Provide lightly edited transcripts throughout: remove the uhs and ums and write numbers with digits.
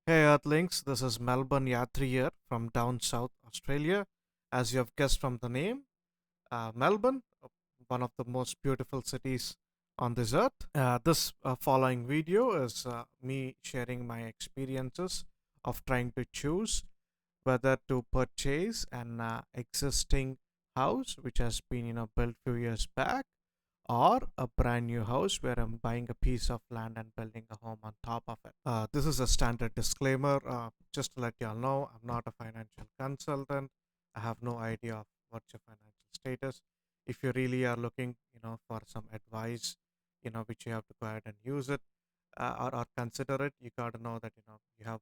Hey Earthlings, this is Melbourne Yatri here from down south Australia. As you have guessed from the name, Melbourne, one of the most beautiful cities on this earth. This following video is me sharing my experiences of trying to choose whether to purchase an existing house which has been built few years back, or a brand new house where I'm buying a piece of land and building a home on top of it. This is a standard disclaimer. Just to let y'all know, I'm not a financial consultant. I have no idea of what's your financial status. If you really are looking, for some advice, which you have to go ahead and use it, or consider it, you got to know that you have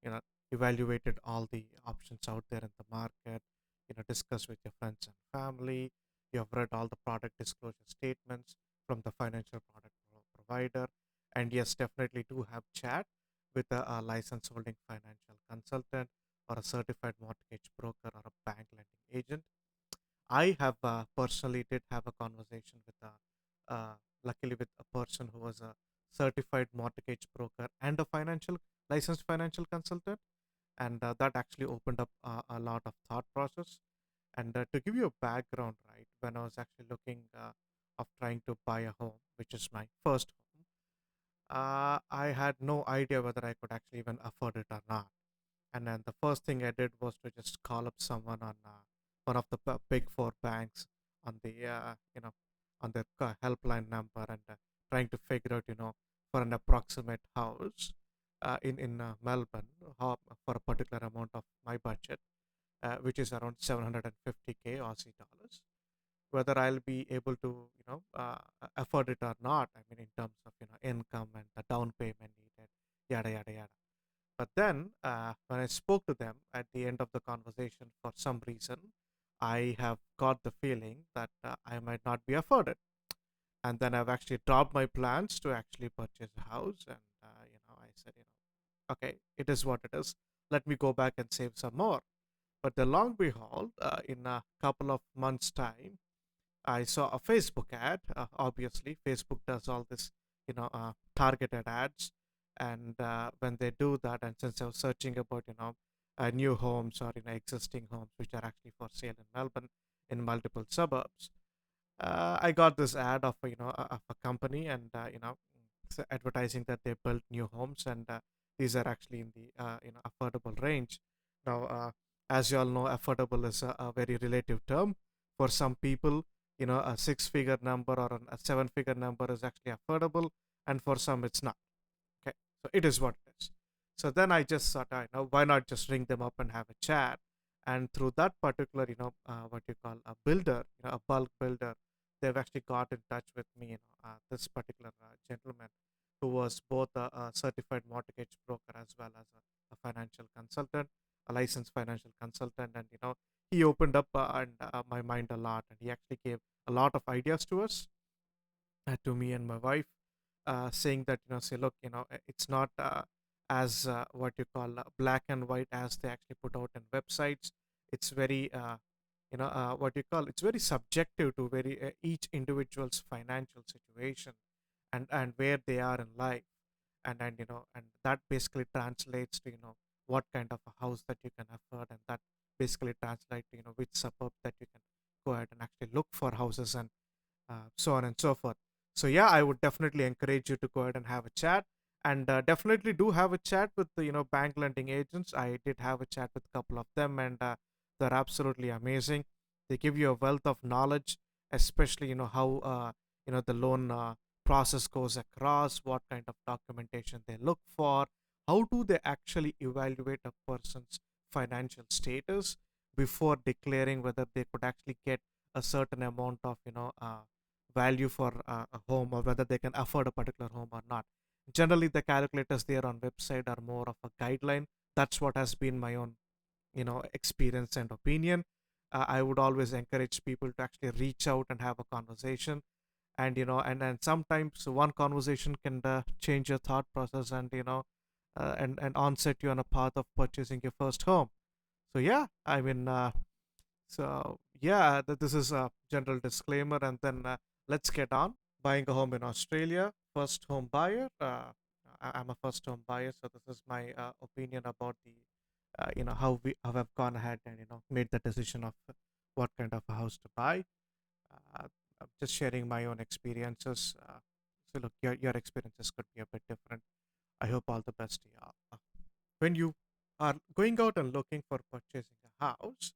you know evaluated all the options out there in the market, discuss with your friends and family. You have read all the product disclosure statements from the financial product provider, and yes, definitely do have chat with a license holding financial consultant or a certified mortgage broker or a bank lending agent. I have personally did have a conversation with luckily with a person who was a certified mortgage broker and a financial licensed financial consultant, and that actually opened up a lot of thought process. And to give you a background, right, when I was actually looking of trying to buy a home, which is my first home, I had no idea whether I could actually even afford it or not. And then the first thing I did was to just call up someone on one of the big four banks on the on the helpline number, and trying to figure out for an approximate house in Melbourne, how, for a particular amount of my budget, which is around 750k Aussie dollars, whether I'll be able to afford it or not. I mean, in terms of income and the down payment needed, yada yada yada. But then, when I spoke to them at the end of the conversation, for some reason, I have got the feeling that I might not be afforded. And then I've actually dropped my plans to actually purchase a house. And, I said, okay, it is what it is. Let me go back and save some more. But the long behold, in a couple of months' time, I saw a Facebook ad. Obviously, Facebook does all this, targeted ads, and when they do that, and since I was searching about, new homes or existing homes which are actually for sale in Melbourne in multiple suburbs, I got this ad of of a company, and advertising that they built new homes, and these are actually in the affordable range. Now, as you all know, affordable is a very relative term. For some people, a six-figure number or a seven-figure number is actually affordable, and for some, it's not. Okay, so it is what it is. So then I just thought, why not just ring them up and have a chat? And through that particular, what you call a builder, a bulk builder, they've actually got in touch with me. This particular gentleman, who was both a certified mortgage broker as well as a financial consultant, a licensed financial consultant, and he opened up and my mind a lot, and he actually gave a lot of ideas to us, to me and my wife, saying that say, look, it's not as what you call black and white as they actually put out in websites. It's very what you call, it's very subjective to very each individual's financial situation, and where they are in life, and that basically translates to what kind of a house that you can afford, and that basically translates to which suburb that you can go ahead and actually look for houses, and so on and so forth. So yeah, I would definitely encourage you to go ahead and have a chat, and definitely do have a chat with the bank lending agents. I did have a chat with a couple of them, and they're absolutely amazing. They give you a wealth of knowledge, especially how the loan process goes across, what kind of documentation they look for, how do they actually evaluate a person's financial status before declaring whether they could actually get a certain amount of value for a home, or whether they can afford a particular home or not. Generally, the calculators there on website are more of a guideline. That's what has been my own experience and opinion. I would always encourage people to actually reach out and have a conversation, and and sometimes one conversation can change your thought process, and and onset you on a path of purchasing your first home. So yeah, I mean, so yeah, this is a general disclaimer, and then let's get on. Buying a home in Australia, first home buyer. I'm a first-time buyer, so this is my opinion about the how I've gone ahead and made the decision of what kind of a house to buy. I'm just sharing my own experiences. So look, your experiences could be a bit different. I hope all the best to you. When you are going out and looking for purchasing a house,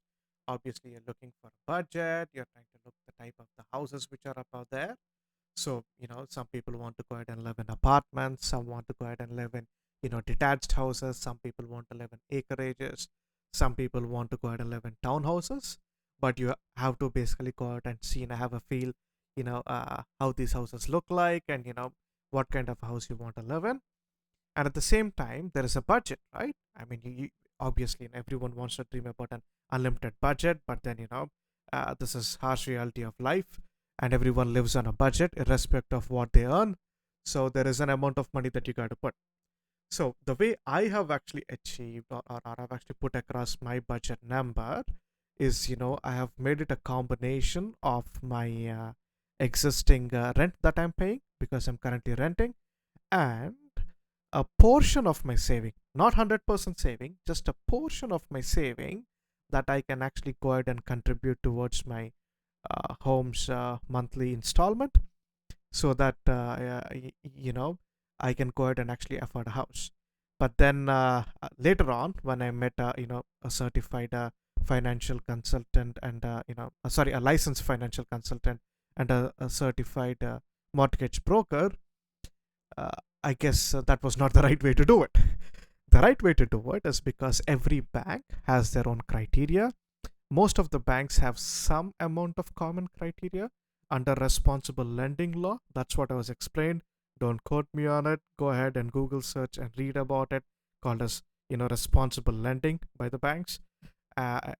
obviously you're looking for a budget. You're trying to look the type of the houses which are about there. So, some people want to go ahead and live in apartments. Some want to go ahead and live in, detached houses. Some people want to live in acreages. Some people want to go ahead and live in townhouses. But you have to basically go out and see and have a feel, how these houses look like, and, what kind of house you want to live in. And at the same time, there is a budget, right? I mean, you obviously, everyone wants to dream about an unlimited budget, but then, this is harsh reality of life, and everyone lives on a budget irrespective of what they earn. So there is an amount of money that you got to put. So the way I have actually achieved, or I've actually put across my budget number is, I have made it a combination of my existing rent that I'm paying, because I'm currently renting, and a portion of my saving, not 100% saving, just a portion of my saving that I can actually go ahead and contribute towards my home's monthly installment, so that I can go ahead and actually afford a house. But then later on, when I met a certified financial consultant, and sorry, a licensed financial consultant, and a certified mortgage broker, uh, I guess that was not the right way to do it. The right way to do it is because every bank has their own criteria. Most of the banks have some amount of common criteria under responsible lending law. That's what I was explained. Don't quote me on it. Go ahead and Google search and read about it. Called as responsible lending by the banks,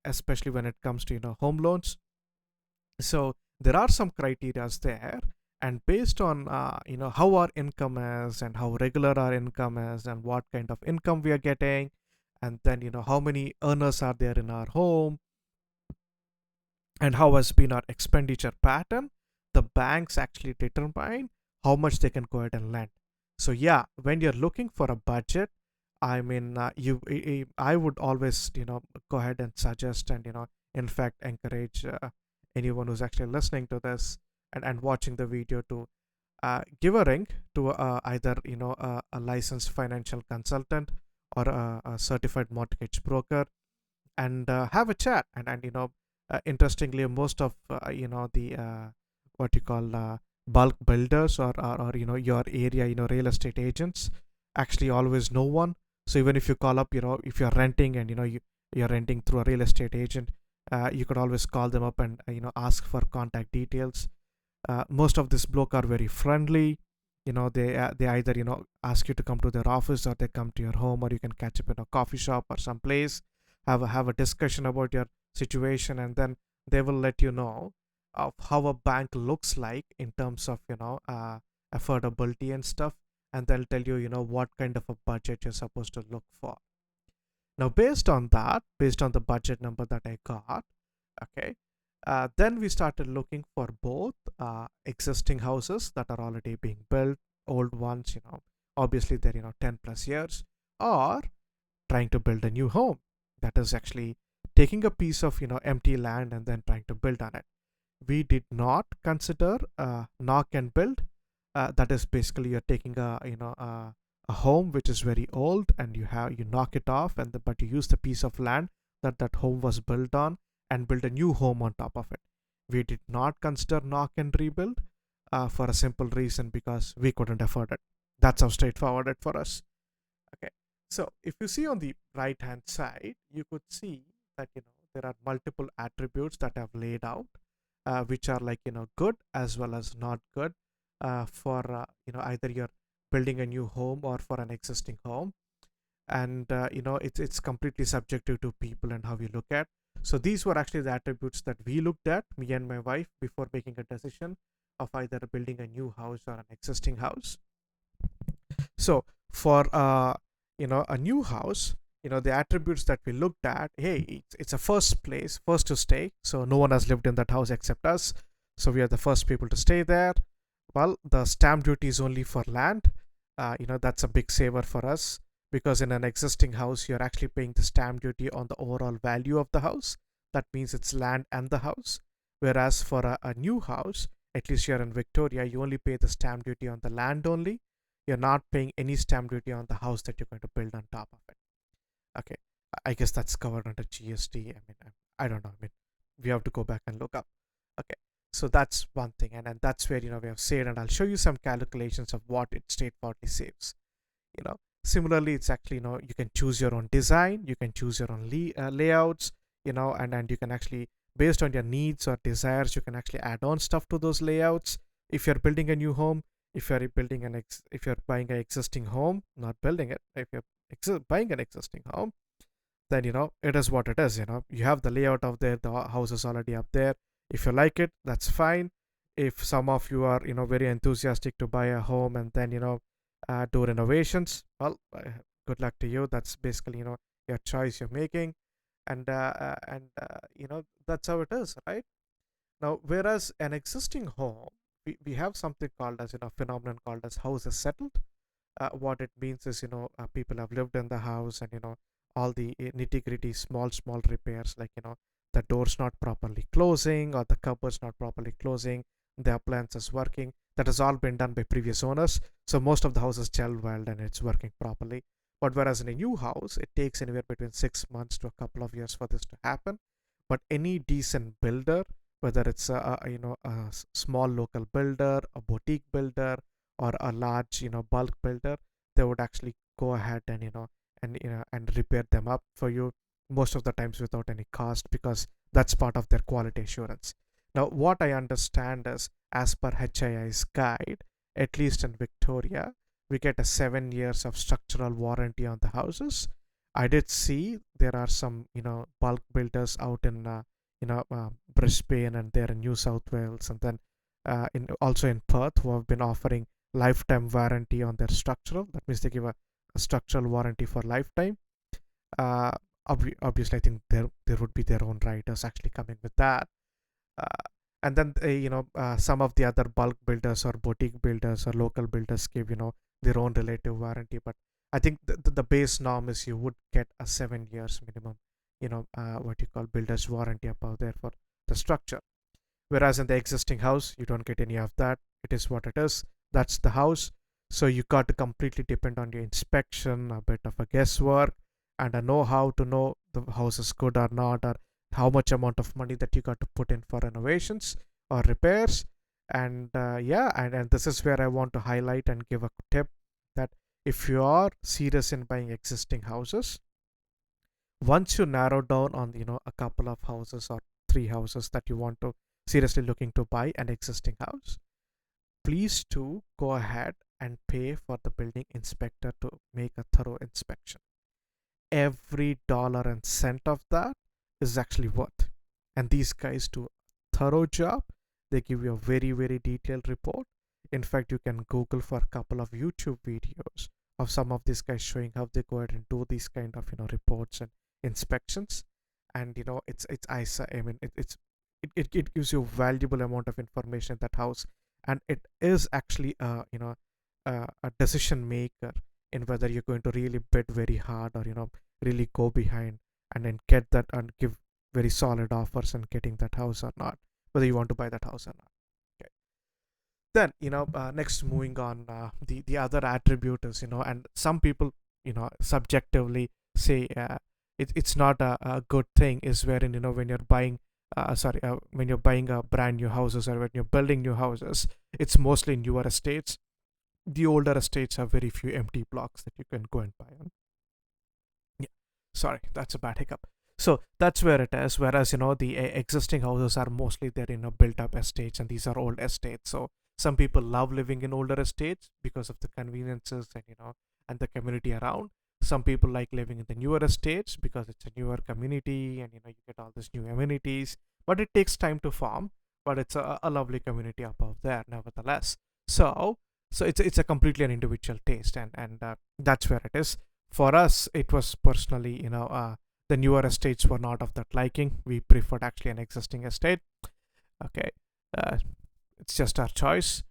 especially when it comes to home loans. So there are some criterias there, and based on how our income is, and how regular our income is, and what kind of income we are getting, and then how many earners are there in our home, and how has been our expenditure pattern, the banks actually determine how much they can go ahead and lend. So yeah, when you're looking for a budget, I mean, I would always go ahead and suggest, and in fact encourage anyone who's actually listening to this, and watching the video, to give a ring to either a licensed financial consultant, or a certified mortgage broker, and have a chat. And interestingly, most of the what you call bulk builders, or your area real estate agents actually always know one. So even if you call up, if you're renting, and you're renting through a real estate agent, you could always call them up and ask for contact details. Most of this bloke are very friendly. They either ask you to come to their office, or they come to your home, or you can catch up in a coffee shop or some place, have a discussion about your situation, and then they will let you know of how a bank looks like in terms of affordability and stuff, and they'll tell you what kind of a budget you're supposed to look for. Now, based on that, based on the budget number that I got, okay, then we started looking for both existing houses that are already being built, old ones, obviously they're 10 plus years, or trying to build a new home, that is actually taking a piece of empty land and then trying to build on it. We did not consider knock and build. That is basically you're taking a home which is very old, and you knock it off, but you use the piece of land that home was built on, and build a new home on top of it. We did not consider knock and rebuild, for a simple reason, because we couldn't afford it. That's how straightforward it for us. Okay, so if you see on the right hand side, you could see that there are multiple attributes that I've laid out, which are like good as well as not good, for either you're building a new home or for an existing home. And it's completely subjective to people and how you look at. So these were actually the attributes that we looked at, me and my wife, before making a decision of either building a new house or an existing house. So for a new house, the attributes that we looked at, hey, it's a first place, first to stay, so no one has lived in that house except us, so we are the first people to stay there. Well, the stamp duty is only for land, That's a big saver for us, because in an existing house you're actually paying the stamp duty on the overall value of the house. That means it's land and the house. Whereas for a new house, at least here in Victoria, you only pay the stamp duty on the land only. You're not paying any stamp duty on the house that you're going to build on top of it. Okay, I guess that's covered under GST. I mean, I don't know. I mean, we have to go back and look up. Okay, so that's one thing, and that's where we have saved, and I'll show you some calculations of what it straightforwardly saves. Similarly, it's actually you can choose your own design, you can choose your own layouts, and you can actually, based on your needs or desires, you can actually add on stuff to those layouts. If you're building a new home, if you're buying an existing home, not building it, if you're buying an existing home, then it is what it is. You have the layout out there, the house is already up there. If you like it, that's fine. If some of you are very enthusiastic to buy a home and then do renovations, well, good luck to you. That's basically your choice you're making. And that's how it is, right? Now, whereas an existing home, we have something called as phenomenon called as houses settled. What it means is people have lived in the house, and all the nitty gritty small repairs, like the doors not properly closing or the cupboards not properly closing, the appliances working, that has all been done by previous owners. So most of the house is gel well and it's working properly. But whereas in a new house, it takes anywhere between 6 months to a couple of years for this to happen. But any decent builder, whether it's a small local builder, a boutique builder, or a large bulk builder, they would actually go ahead and and repair them up for you, most of the times without any cost, because that's part of their quality assurance. Now, what I understand is, as per HII's guide, at least in Victoria, we get a 7 years of structural warranty on the houses. I did see there are some bulk builders out in Brisbane, and there in New South Wales, and then in also in Perth, who have been offering lifetime warranty on their structural. That means they give a structural warranty for lifetime. Uh, Obviously, I think there would be their own writers actually coming with that. Uh, and then some of the other bulk builders or boutique builders or local builders give their own relative warranty. But I think the base norm is you would get a 7 years minimum, what you call builder's warranty above there for the structure. Whereas in the existing house, you don't get any of that. It is what it is. That's the house. So you got to completely depend on your inspection, a bit of a guesswork, and a know-how to know the house is good or not, or how much amount of money that you got to put in for renovations or repairs. And yeah, and this is where I want to highlight and give a tip that if you are serious in buying existing houses, once you narrow down on a couple of houses or 3 houses that you want to seriously looking to buy an existing house, please do go ahead and pay for the building inspector to make a thorough inspection. Every dollar and cent of that is actually worth. And these guys do a thorough job. They give you a very, very detailed report. In fact, you can Google for a couple of YouTube videos of some of these guys showing how they go ahead and do these kind of reports and inspections. And I mean, it gives you a valuable amount of information in that house, and it is actually a decision maker in whether you're going to really bid very hard, or really go behind and then get that and give very solid offers and getting that house or not, whether you want to buy that house or not. Okay. Then next, moving on, the other attribute is and some people subjectively say it's not a good thing, is wherein when you're buying when you're buying a brand new houses, or when you're building new houses, it's mostly newer estates. The older estates have very few empty blocks that you can go and buy on. Yeah, sorry, that's a bad hiccup. So that's where it is. Whereas the existing houses are mostly there built up estates, and these are old estates. So some people love living in older estates because of the conveniences and the community around. Some people like living in the newer estates because it's a newer community, and you get all these new amenities. But it takes time to form. But it's a lovely community above there, nevertheless. So it's a completely an individual taste, and that's where it is. For us, it was personally the newer estates were not of that liking. We preferred actually an existing estate. Okay, uh, it's just our choice.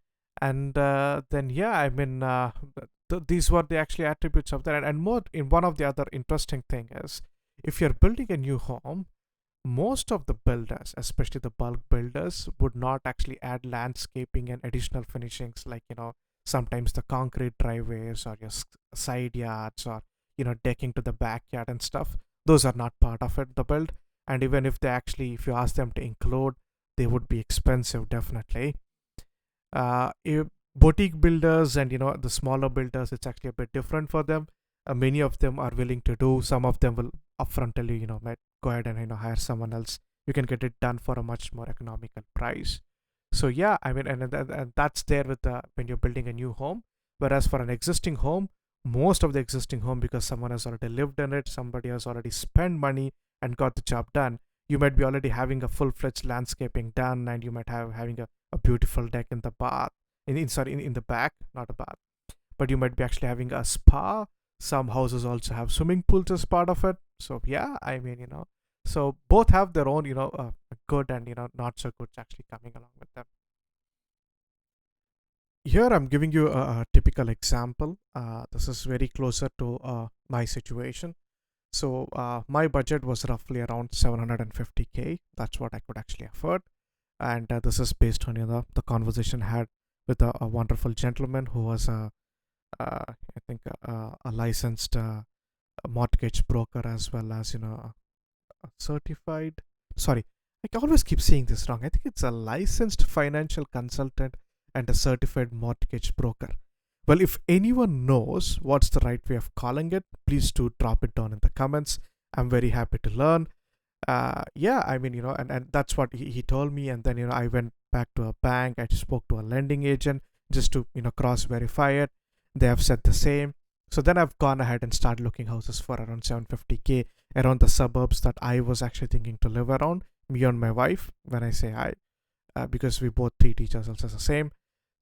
And then yeah, I mean, these were the actually attributes of that. And more in one of the other interesting thing is, if you're building a new home, most of the builders, especially the bulk builders, would not actually add landscaping and additional finishings like, sometimes the concrete driveways or your side yards, or decking to the backyard and stuff. Those are not part of it, the build. And even if they actually, if you ask them to include, they would be expensive, definitely. If boutique builders and the smaller builders, it's actually a bit different for them. Many of them are willing to do. Some of them will upfront tell you, might go ahead and hire someone else. You can get it done for a much more economical price. So yeah, I mean, and that's there with when you're building a new home. Whereas for an existing home, most of the existing home, because someone has already lived in it, somebody has already spent money and got the job done, you might be already having a full-fledged landscaping done, and you might have having a beautiful deck in the bath, in the back, not a bath, but you might be actually having a spa. Some houses also have swimming pools as part of it. So yeah, I mean, so both have their own, good and not so good actually coming along with them. Here I'm giving you a typical example. This is very closer to my situation. So my budget was roughly around 750K. That's what I could actually afford. And this is based on the conversation I had with a wonderful gentleman who was I think a licensed mortgage broker, as well as a certified, sorry, I always keep saying this wrong. I think it's a licensed financial consultant and a certified mortgage broker. Well, if anyone knows what's the right way of calling it, please do drop it down in the comments. I'm very happy to learn. Yeah, I mean, and that's what he told me. And then, I went back to a bank. I spoke to a lending agent just to, cross verify it. They have said the same. So then I've gone ahead and started looking houses for around 750K around the suburbs that I was actually thinking to live around, me and my wife, when I say I, because we both treat each other as the same.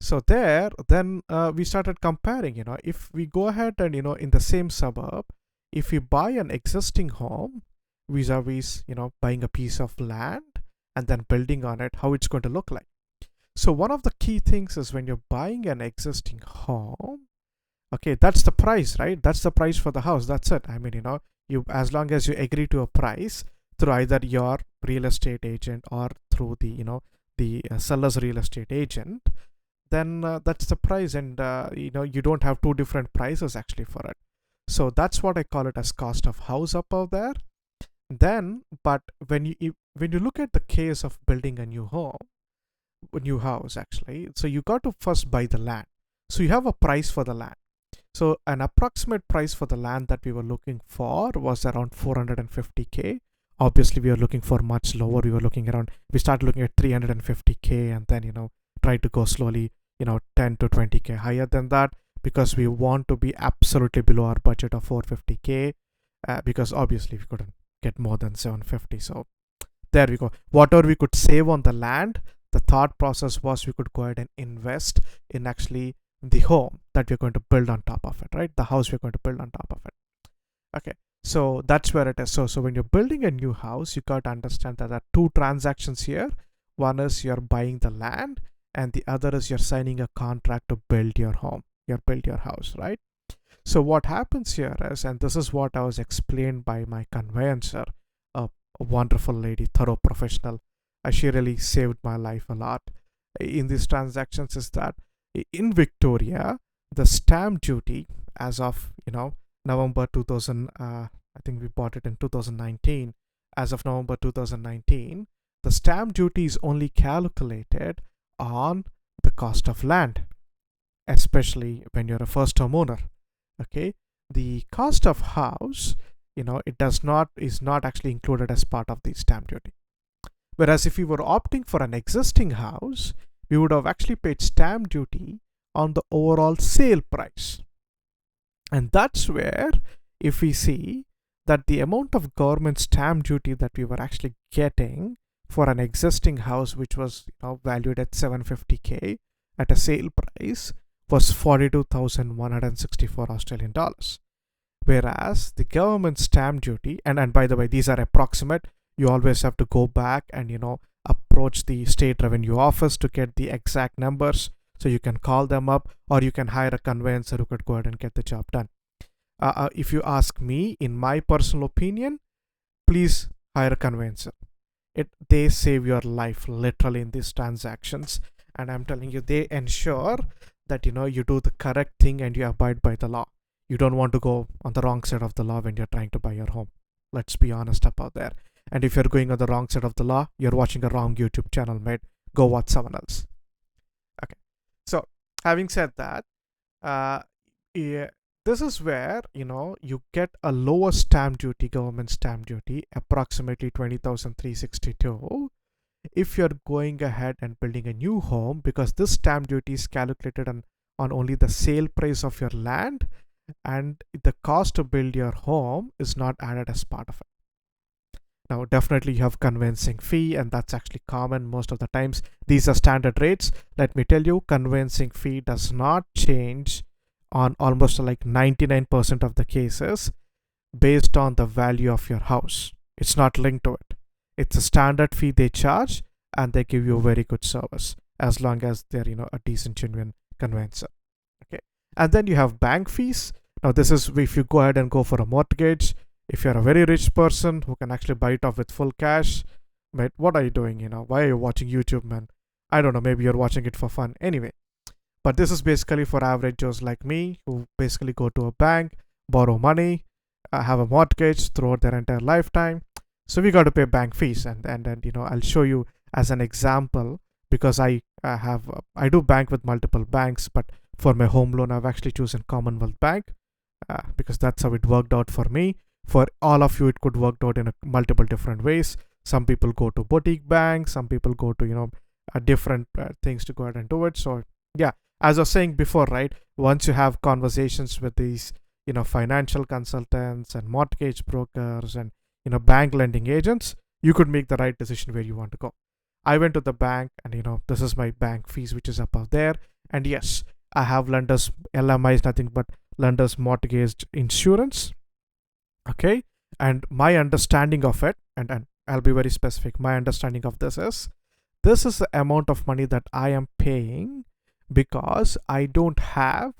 So there, then we started comparing, if we go ahead and, in the same suburb, if we buy an existing home vis-a-vis, buying a piece of land and then building on it, how it's going to look like. So one of the key things is when you're buying an existing home, okay, that's the price, right? That's the price for the house. That's it. I mean, you, as long as you agree to a price through either your real estate agent or through the seller's real estate agent, then that's the price. And you don't have two different prices actually for it. So that's what I call it as cost of house up out there. Then, but when you look at the case of building a new house actually, so you got to first buy the land. So you have a price for the land. So an approximate price for the land that we were looking for was around 450K. Obviously, we were looking for much lower. We started looking at 350K, and then, try to go slowly, 10 to 20K higher than that, because we want to be absolutely below our budget of 450K, because obviously we couldn't get more than 750. So there we go. Whatever we could save on the land, the thought process was we could go ahead and invest in actually the home that we're going to build on top of it, right? The house we're going to build on top of it. Okay, so that's where it is. So when you're building a new house, you got to understand that there are two transactions here. One is you're buying the land, and the other is you're signing a contract to build your home, build your house, right? So what happens here is, and this is what I was explained by my conveyancer, a wonderful lady, thorough professional. She really saved my life a lot in these transactions, is that in Victoria, the stamp duty as of November 2000, I think we bought it in 2019. As of November 2019, the stamp duty is only calculated on the cost of land, especially when you're a first homeowner. Okay, the cost of house, is not actually included as part of the stamp duty. Whereas if we were opting for an existing house, we would have actually paid stamp duty on the overall sale price. And that's where, if we see that the amount of government stamp duty that we were actually getting for an existing house, which was valued at 750K at a sale price, was 42,164 Australian dollars. Whereas the government stamp duty, and by the way, these are approximate. You always have to go back and approach the state revenue office to get the exact numbers. So you can call them up, or you can hire a conveyancer who could go ahead and get the job done. If you ask me, in my personal opinion, please hire a conveyancer. They save your life literally in these transactions, and I'm telling you, they ensure that you do the correct thing and you abide by the law. You don't want to go on the wrong side of the law when you're trying to buy your home. Let's be honest about that. And if you're going on the wrong side of the law, you're watching a wrong YouTube channel, mate. Go watch someone else. Okay. So having said that, uh, yeah, this is where you get a lower stamp duty, government stamp duty, approximately 20,362, if you're going ahead and building a new home, because this stamp duty is calculated on only the sale price of your land, and the cost to build your home is not added as part of it. Now, definitely you have conveyancing fee, and that's actually common most of the times. These are standard rates. Let me tell you, conveyancing fee does not change on almost like 99% of the cases based on the value of your house. It's not linked to it. It's a standard fee they charge, and they give you a very good service as long as they're a decent, genuine conveyancer. Okay, and then you have bank fees. Now, this is if you go ahead and go for a mortgage. If you're a very rich person who can actually buy it off with full cash, mate, what are you doing? Why are you watching YouTube, man? I don't know. Maybe you're watching it for fun. Anyway, but this is basically for average Joes like me who basically go to a bank, borrow money, have a mortgage throughout their entire lifetime. So we got to pay bank fees, and then I'll show you as an example, because I do bank with multiple banks, but for my home loan I've actually chosen Commonwealth Bank because that's how it worked out for me. For all of you, it could work out in multiple different ways. Some people go to boutique banks, some people go to different things to go ahead and do it. So yeah, as I was saying before, right, once you have conversations with these financial consultants and mortgage brokers and bank lending agents, you could make the right decision where you want to go. I went to the bank, and this is my bank fees, which is above there. And yes, I have lenders LMI is nothing but lenders mortgage insurance. Okay, and my understanding of it, and I'll be very specific, my understanding of this is the amount of money that I am paying because I don't have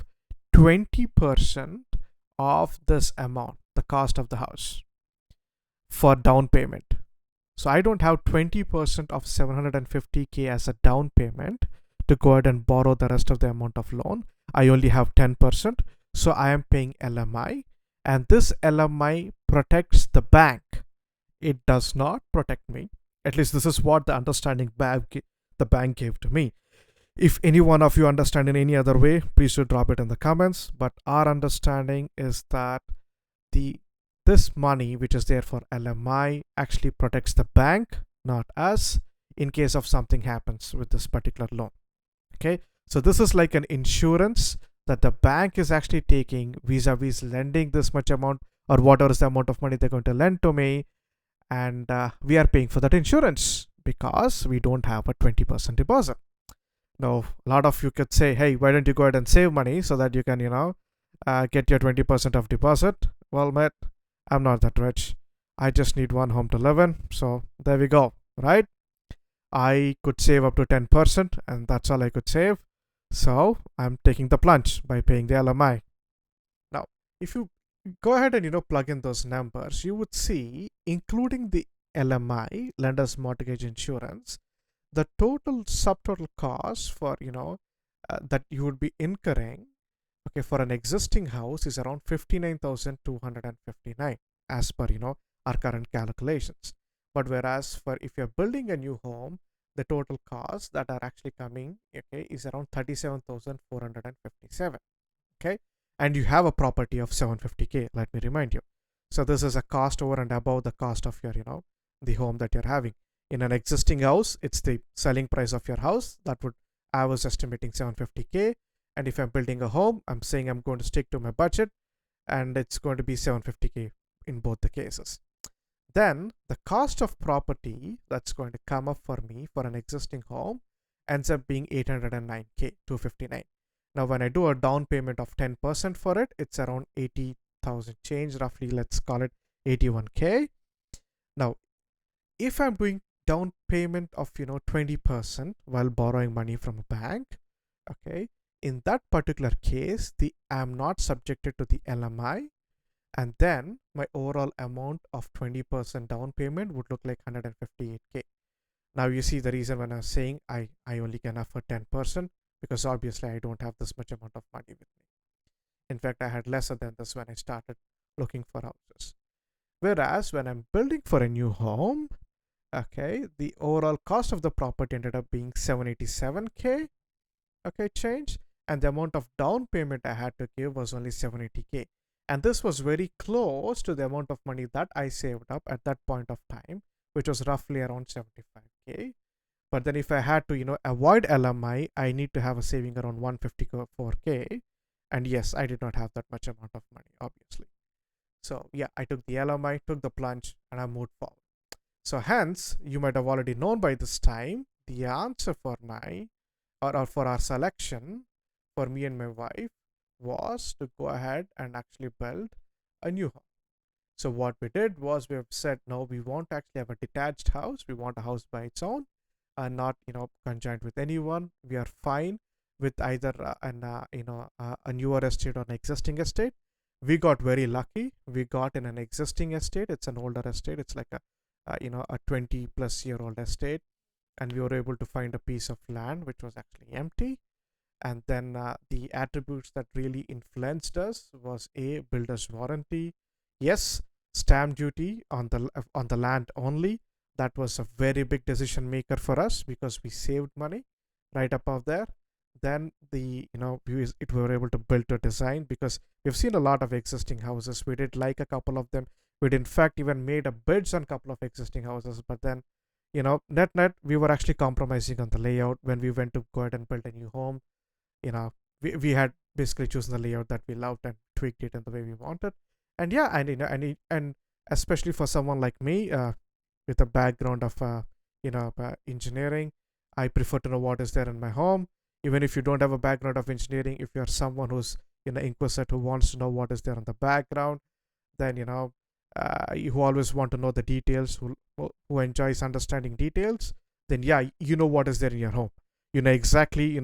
20% of this amount, the cost of the house, for down payment. So I don't have 20% of 750K as a down payment to go ahead and borrow the rest of the amount of loan. I only have 10%. So I am paying LMI, and this LMI protects the bank. It does not protect me. At least this is what the understanding the bank gave to me. If any one of you understand in any other way, please do drop it in the comments. But our understanding is that this money which is there for LMI actually protects the bank, not us, in case of something happens with this particular loan. Okay, so this is like an insurance that the bank is actually taking vis-a-vis lending this much amount, or whatever is the amount of money they're going to lend to me, and we are paying for that insurance because we don't have a 20% deposit. Now, a lot of you could say, hey, why don't you go ahead and save money so that you can get your 20% of deposit? Well, mate, I'm not that rich. I just need one home to live in. So there we go, right? I could save up to 10%, and that's all I could save. So I'm taking the plunge by paying the LMI. Now, if you go ahead and plug in those numbers, you would see, including the LMI, lender's mortgage insurance, the total subtotal cost for that you would be incurring, okay, for an existing house is around 59,259 as per our current calculations. But whereas for if you're building a new home, the total cost that are actually coming, okay, is around 37,457. Okay, and you have a property of 750K, let me remind you. So this is a cost over and above the cost of your the home that you're having. In an existing house, it's the selling price of your house. I was estimating 750K. And if I'm building a home, I'm saying I'm going to stick to my budget, and it's going to be 750K in both the cases. Then the cost of property that's going to come up for me for an existing home ends up being 809K, 259. Now, when I do a down payment of 10% for it, it's around 80,000 change, roughly, let's call it 81K. Now, if I'm doing down payment of 20% while borrowing money from a bank, Okay, in that particular case, I'm not subjected to the LMI, and then my overall amount of 20% down payment would look like 158K. Now you see the reason when I was saying I only can afford 10%, because obviously I don't have this much amount of money with me. In fact, I had lesser than this when I started looking for houses. Whereas when I'm building for a new home, okay, the overall cost of the property ended up being 787K, okay, change, and the amount of down payment I had to give was only 780K. And this was very close to the amount of money that I saved up at that point of time, which was roughly around 75K. But then if I had to, avoid LMI, I need to have a saving around 154K. And yes, I did not have that much amount of money, obviously. So yeah, I took the LMI, took the plunge, and I moved forward. So hence, you might have already known by this time the answer for my or for our selection for me and my wife was to go ahead and actually build a new home. So what we did was we have said no, we want to actually have a detached house. We want a house by its own, and not conjoined with anyone. We are fine with either a newer estate or an existing estate. We got very lucky. We got in an existing estate. It's an older estate. It's like a 20-plus-year-old estate, and we were able to find a piece of land which was actually empty. And then the attributes that really influenced us was a builder's warranty. Yes, stamp duty on the land only. That was a very big decision maker for us because we saved money right above there. Then we were able to build a design because we've seen a lot of existing houses. We did like a couple of them. We'd in fact even made a bids on a couple of existing houses, but then net we were actually compromising on the layout when we went to go ahead and build a new home. We had basically chosen the layout that we loved and tweaked it in the way we wanted. And yeah, and especially for someone like me, with a background of engineering, I prefer to know what is there in my home. Even if you don't have a background of engineering, if you're someone who's inquisitive, who wants to know what is there in the background, then you always want to know the details, who enjoys understanding details, then yeah, you know what is there in your home. You know exactly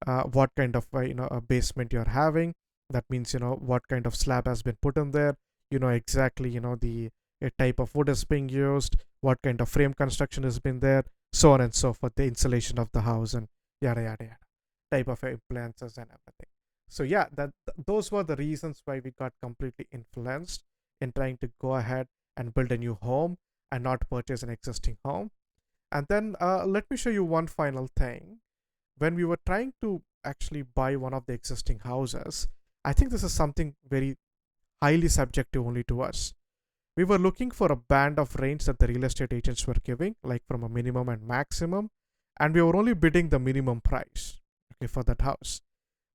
what kind of a basement you're having. That means what kind of slab has been put in there. Exactly the type of wood is being used, what kind of frame construction has been there, so on and so forth, the insulation of the house, and yada yada yada, type of appliances and everything. So yeah, those were the reasons why we got completely influenced in trying to go ahead and build a new home and not purchase an existing home. And then let me show you one final thing. When we were trying to actually buy one of the existing houses, I think this is something very highly subjective only to us. We were looking for a band of range that the real estate agents were giving, like from a minimum and maximum, and we were only bidding the minimum price, okay, for that house.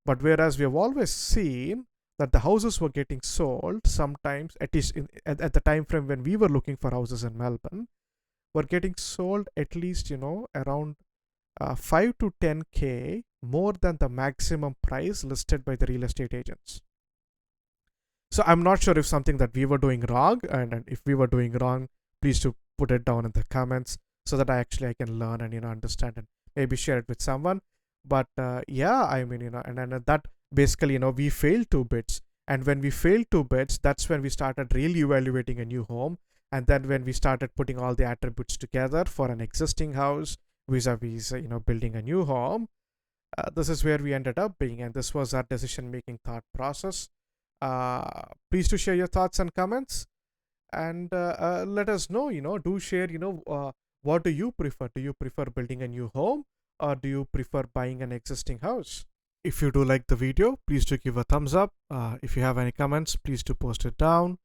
But whereas we have always seen that the houses were getting sold, sometimes at least at the time frame when we were looking for houses in Melbourne, were getting sold at least around 5 to 10K more than the maximum price listed by the real estate agents. So I'm not sure if something that we were doing wrong, and if we were doing wrong, please to put it down in the comments so that I can learn and understand and maybe share it with someone. But yeah, I mean and that basically we failed 2 bids, and when we failed 2 bids, that's when we started really evaluating a new home. And then when we started putting all the attributes together for an existing house vis-a-vis building a new home, this is where we ended up being, and this was our decision making thought process. Please to share your thoughts and comments, and let us know. Do share. What do you prefer? Do you prefer building a new home, or do you prefer buying an existing house? If you do like the video, please to give a thumbs up. If you have any comments, please to post it down.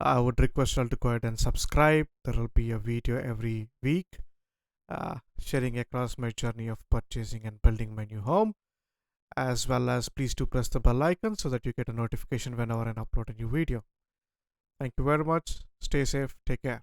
I would request you all to go ahead and subscribe. There will be a video every week sharing across my journey of purchasing and building my new home, as well as please to press the bell icon so that you get a notification whenever I upload a new video. Thank you very much. Stay safe. Take care.